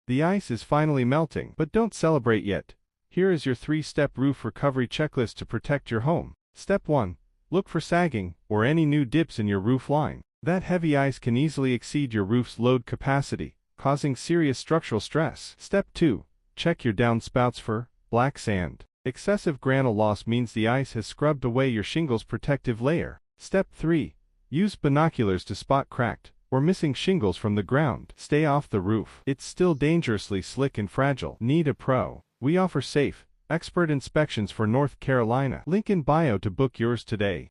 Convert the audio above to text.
The ice is finally melting, but don't celebrate yet. Here is your 3-step roof recovery checklist to protect your home. Step 1. Look for sagging, or any new dips in your roof line. That heavy ice can easily exceed your roof's load capacity, causing serious structural stress. Step 2. Check your downspouts for black sand. Excessive granule loss means the ice has scrubbed away your shingles protective layer. Step 3. Use binoculars to spot cracked or missing shingles from the ground. Stay off the roof. It's still dangerously slick and fragile. Need a pro? We offer safe, expert inspections for North Carolina. Link in bio to book yours today.